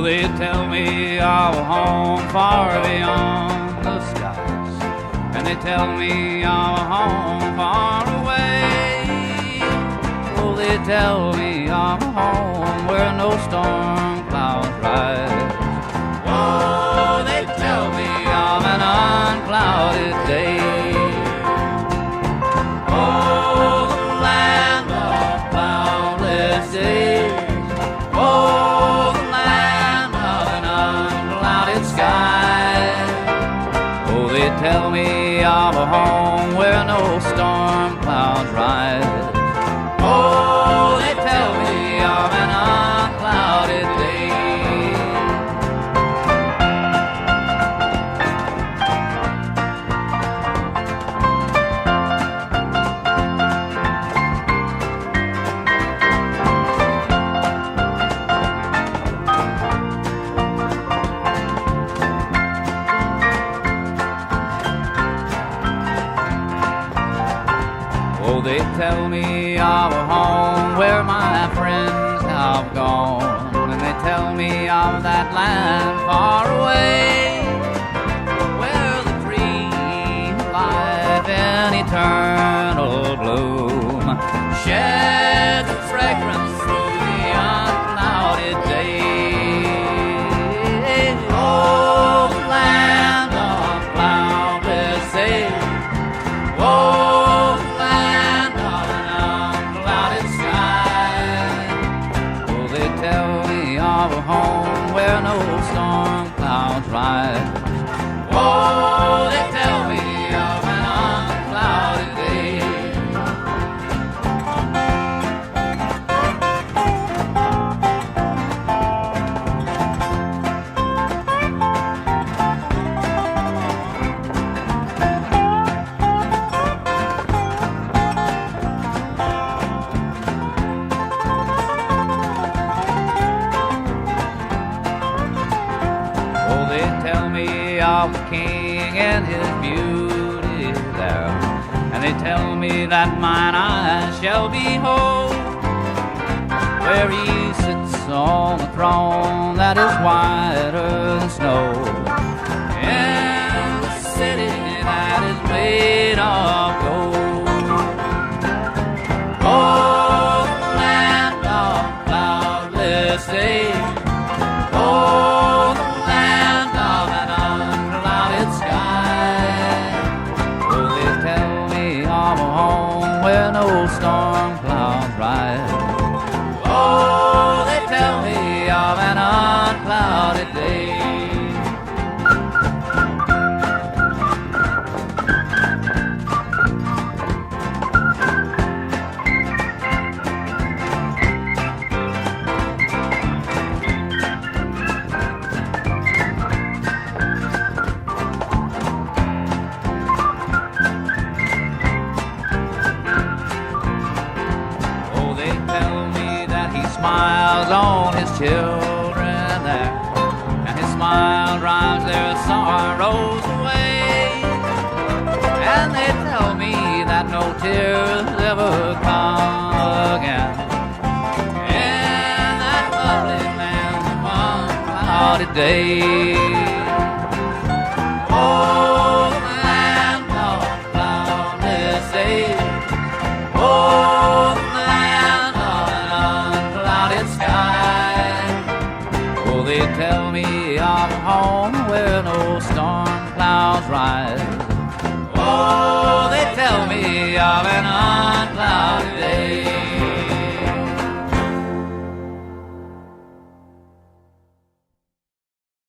they tell me of a home far beyond the skies, and they tell me of a home far away. Oh, they tell me of a home where no storm clouds rise. Oh, they tell me of an unclouded day. Oh, the land of cloudless days. Oh, the land of an unclouded sky. Oh, they tell me of a home where no storm clouds rise. Oh, they tell me of an unclouded day. Oh, they tell me of a home where my friends have gone, and they tell me of that land far away, where the tree of life in eternal bloom sheds its fragrance through the unclouded day. Oh, the land of cloudless days. Oh, the land of an unclouded sky. Oh, they tell me of a home where no storm clouds rise. Oh, they tell me of an unclouded day. Oh, they tell me of the king and his beauty there, and they tell me that mine eyes shall behold, where he sits on the throne that is whiter than snow, in the city that is made of gold. Oh, the land of cloudless days. Oh, the land of an unclouded sky. Oh, they tell me of a home where no storm clouds rise. Oh, they tell me of an unclouded day. Oh, they tell me that he smiles on his children there, and his smile drives their sorrows away. And they tell me that no tears ever come again in that lovely land of unclouded day. Oh, the land of cloudless days. Oh, the land of an unclouded sky. Oh, they tell me of a home where no storm clouds rise.